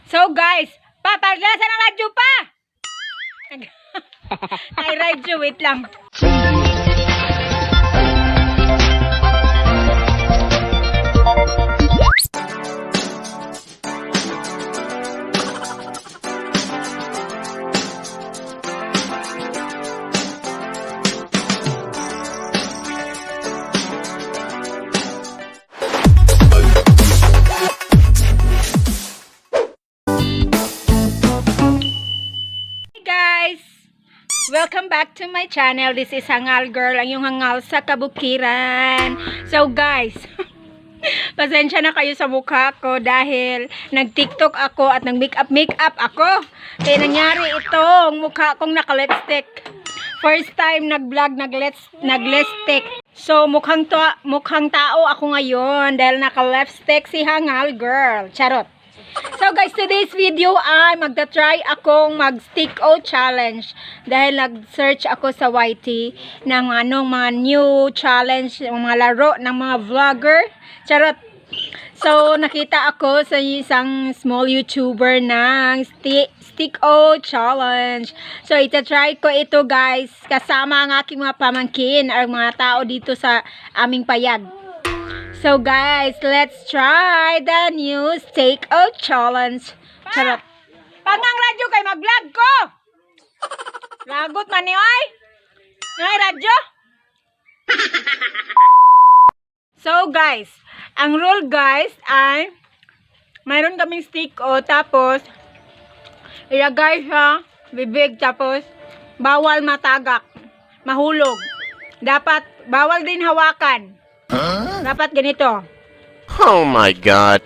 So guys, papadlasan ang radyo pa! Ay radyo, wait lang. Welcome back to my channel. This is Hangal Girl, ang yung hangal sa kabukiran. So guys, pasensya na kayo sa mukha ko dahil nag-tiktok ako at nag-makeup ako. Kaya nangyari itong mukha kong naka-lipstick. First time nag-vlog, nag-lipstick. So mukhang tao ako ngayon dahil naka-lipstick si Hangal Girl. Charot. So guys, today's video ay magta-try akong mag-stick-o challenge dahil nag-search ako sa YT ng mga new challenge, mga laro ng mga vlogger. Charot. So nakita ako sa isang small YouTuber ng stick-o challenge. So ita-try ko ito guys kasama ang aking mga pamangkin or mga tao dito sa aming payag. So guys, let's try the new stick-o challenge. Charot. Pangang radyo kay mag-vlog ko. Lagot man ni oy. Ngay radyo. So guys, ang rule guys ay mayroon kaming stick-o tapos ilagay sa bibig tapos bawal matagak, mahulog. Dapat bawal din hawakan. Huh? Dapat ganito. Oh my God.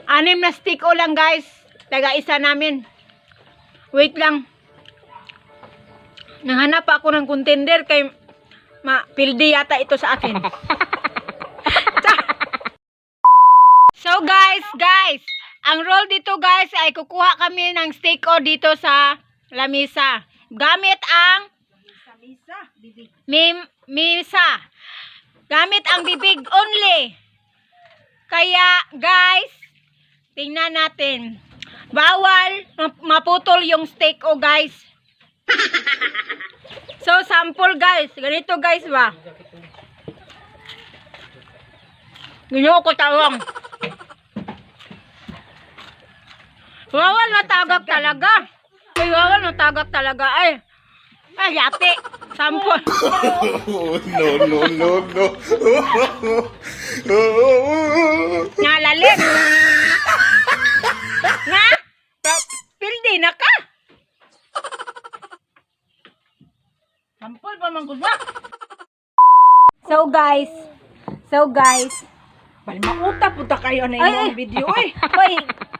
Anim na stick-o lang guys. Taga-isa namin. Wait lang. Nanghanap ako ng contender kay pildi yata ito sa akin. So guys, ang role dito guys ay kukuha kami ng stick-o dito sa lamisa. Gamit ang misa. Gamit ang bibig only. Kaya guys, tingnan natin. Bawal maputol yung stick-o guys. So sample guys. Ganito guys ba? Ganyan ko tawang. Bawal matagak talaga. Ay, bawal matagak talaga. Ay, yate. Sample. No. Nalalim. Nga? Pildi na ka. Sample pa man gusto. So guys. Bal mauta kayo na yung video oy.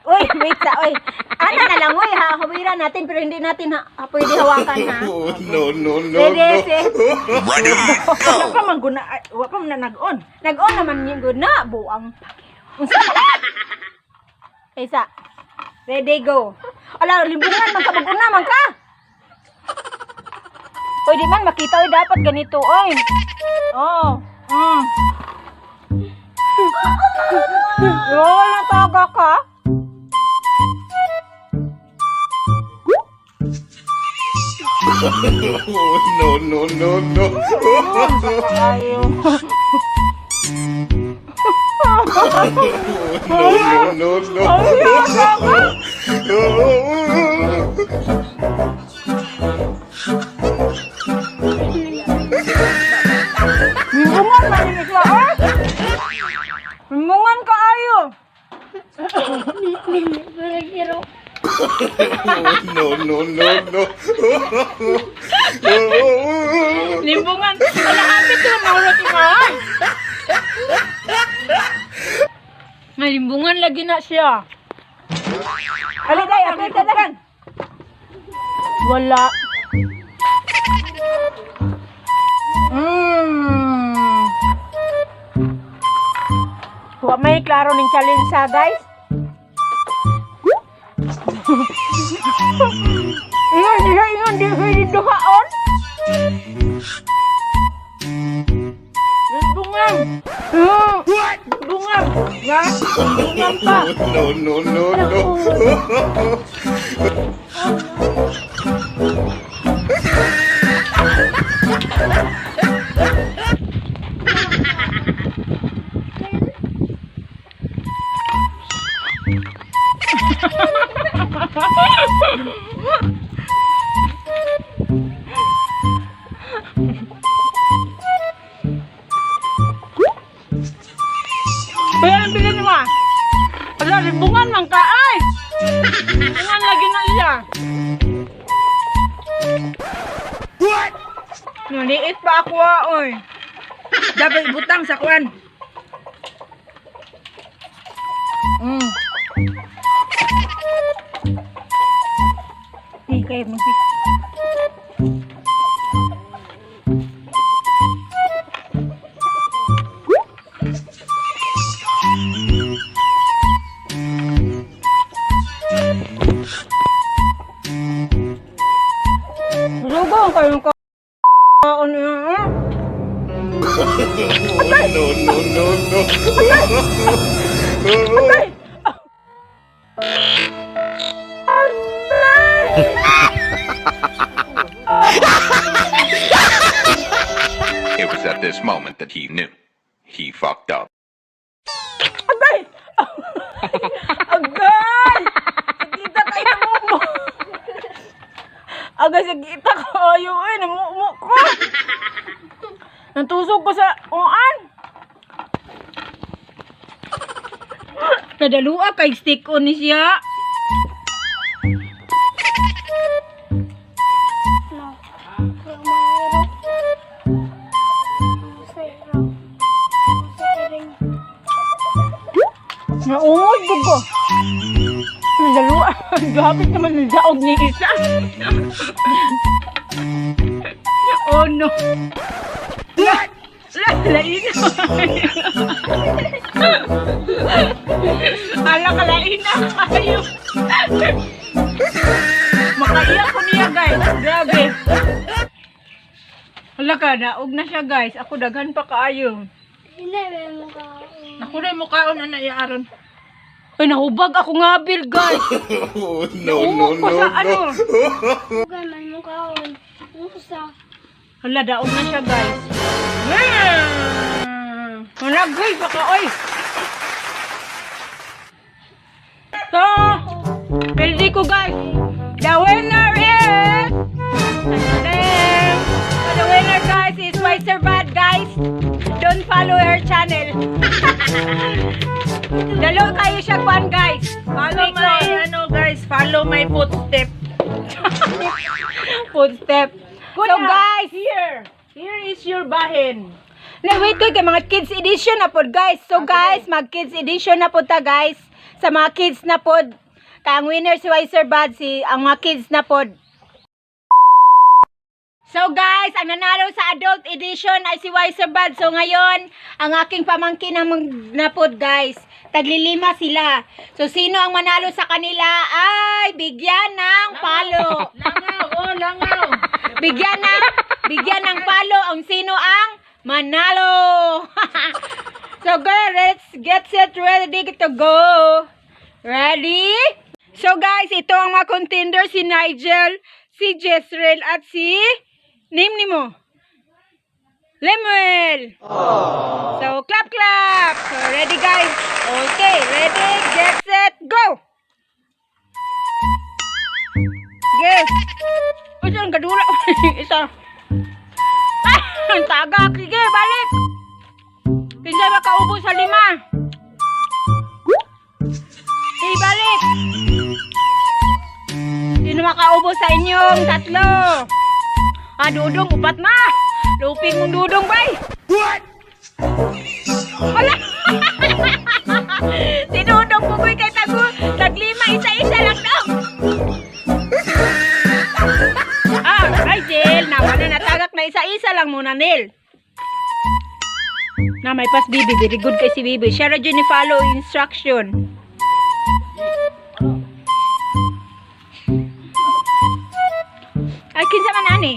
Oy, wait sa oy. Ano na lang oy, hawiran natin pero hindi natin pwede hawakan ha. No. Ready, Wala pa man guna, wala pa man nag-on. Nag-on naman yung guna, buang. Isa. Ready, go. Ala, limbungan man ka, mag-una man ka. Pwede man makita oy, dapat ganito oy. Oh. Wala taga ka. No. Ayaw. Limbungan man ni sila oy. Limbungan ka ayo. No. Limbungan. Wala kapit na maulot ka. May limbungan lagi na siya. Aligay, akit talagan. Wala. Wa may klaro ning challenge sa guys. Ingon di pwede duhaon. Limbungan. Bungam. Ya? Bungam pa. No, no, no, no. Bayan bilhin mo. Ala, bungan man ka ay. Bungan lagi na iya. What? Naliit pa ako oy. Dapat ibutang sa kwan. Kayo mo. Rugong kayong kaon niya. No, no, no, no. It was at this moment that he knew. He fucked up. Agay! Agay! Sagita kayo namumo. Agay, sagita kayo eh. Namumo ko. Natusok ko sa uan. Nadalua kay stick on ni siya. Naungod ko. Nadalua. Gabit naman ng daog ni isa. Oh no. Lain. Ala ka lain na kayo. Makaiyak ko niya guys. Grabe. Hala ka, daog na siya guys. Ako daghan pa kaayo. Ako na yung mukhaon na naiaron. Ay, nahubag ako nga bil guys. No, no, Umo ko no, sa ano. no. Hala, daog na siya guys. Wala guys, baka oy. So, ready ko guys. The winner is... The winner guys is Wiser Bad guys. Don't follow her channel. Dalo kayo siya kwan guys. Follow my, ano guys, follow my footstep. Footstep. So guys, Here is your bahin. na wait ko kay mga kids edition na pod guys. So guys, mag kids edition na pod ta guys. Sa mga kids na pod. Kang winner si Wiser Bad si ang mga kids na pod. So guys, ang nanalo sa adult edition ay si Wiser Bad. So ngayon, ang aking pamangkin na pod guys. Taglilima sila. So sino ang manalo sa kanila ay bigyan ng palo. Langaw, oh langaw. Bigyan ng palo ang sino ang manalo. So girl, let's get set ready to go. Ready? So guys, ito ang mga contender, si Nigel, si Jezreel at si name ni mo. Lemuel. So clap. So ready guys. Okay, ready, get set, go. Yes. Uy, saan kadula? Isa. Ay, ang tagak. Sige, balik. Kinsa makaubo sa 5. Sige, balik. Sino makaubo sa inyong 3? Ah, Dudong, 4 na. Luping mong Dudong, bay. What? Wala. Si Dudong pugoy kay Tago. 5, isa-isa lang daw. Ay, Jel, nawa na natagak na isa-isa lang muna, Nel. Na may pas Bibi, very good kay si Bibi. Share ra ni follow instruction. Ay, kinsa man ani?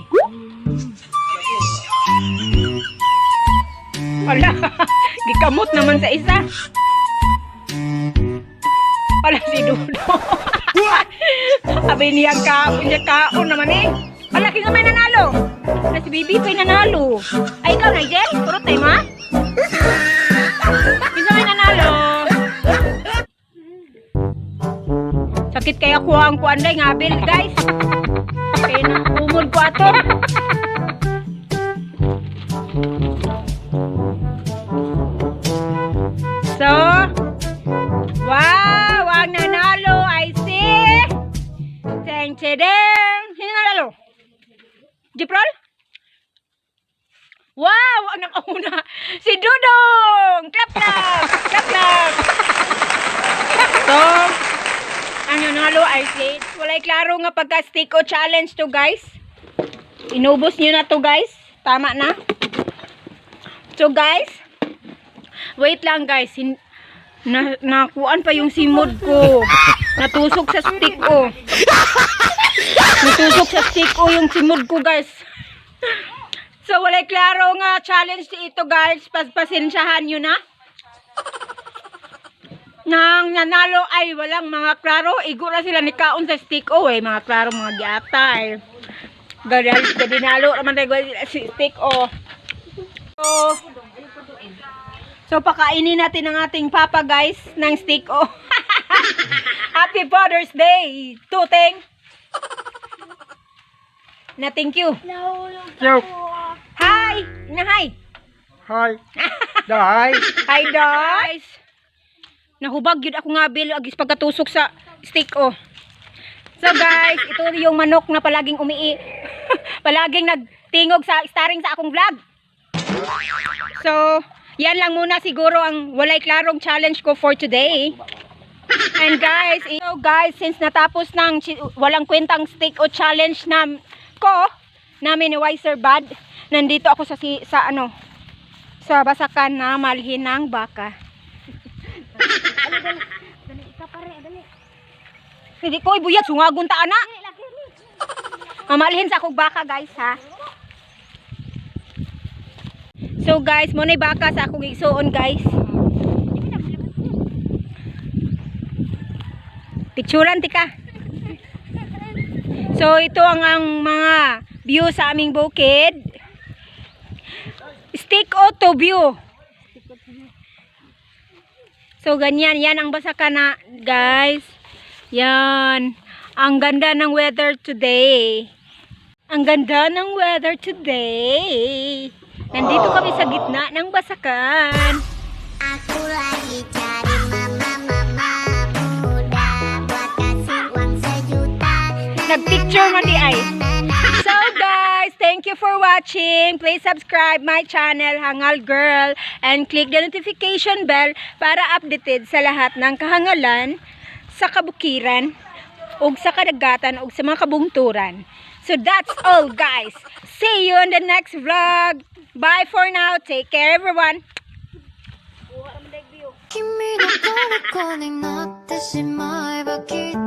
Ala, gikamot naman sa isa. Ala, si Dudo. Sabi niya kaon naman eh. Ala, kinga may nanalo. Ala, si Bibi pa'y nanalo. Ay, ikaw, Nigel? Puro tayo, ma? Kinga may nanalo. Sakit kaya kuha ang kuanday nga, Bill, guys. Kaya na, umod ko ato. So, wow, ang nanalo ay si Teng Chedeng. Sino nanalo? Jiprol? Wow, ang nakauna. Si Dudong! Clap, clap! Clap, clap! So, ang nanalo ay si... Walay klaro nga pagka-stick o challenge to, guys. Inubos nyo na to, guys. Tama na. So, guys, wait lang, guys. Nakuan pa yung simod ko. Natusok sa stick ko. Natusok sa stick ko yung simod ko, guys. So, walay klaro nga challenge ito, guys. Pasensyahan nyo na. Nang nanalo ay walang mga klaro. Igura sila ni kaon sa stick o eh. Mga klaro, mga giata eh. Gadi nalo naman tayo si stick o. So, pakainin natin ang ating papa, guys, ng stick o. Happy Father's Day, Tuteng. Na thank you. Yo. Hi! Na hi! Hi. Dai. Hi, guys! Nahubag yun ako nga, Bill, agis pagkatusok sa stick, oh. So, guys, ito yung manok na palaging palaging nagtingog sa starring sa akong vlog. So, yan lang muna siguro ang walay klarong challenge ko for today. And guys, since natapos ng walang kwentang stick o challenge namin ni Wiser Bad, nandito ako sa basakan na malhin ng baka. Hindi ko ibuyat, sungagon ta ana. Mamalhin sa akong baka, guys, ha. So, guys, mo na baka sa akong isuon, guys. Picturean tika. So, ito ang mga view sa aming bukid. Stick o to view. So, ganyan. Yan ang basakan na, guys. Yan. Ang ganda ng weather today. Ang ganda ng weather today. Nandito kami sa gitna ng basakan. Aku lagi cari mama muda buat kasih uang sejuta. Nagpicture man di ay. So guys, thank you for watching. Please subscribe my channel, Hangal Girl, and click the notification bell para updated sa lahat ng kahangalan sa kabukiran ug sa kadagatan ug sa mga kabungturan. So that's all, guys. See you in the next vlog. Bye for now. Take care, everyone. 君の虜になってしまえばきっと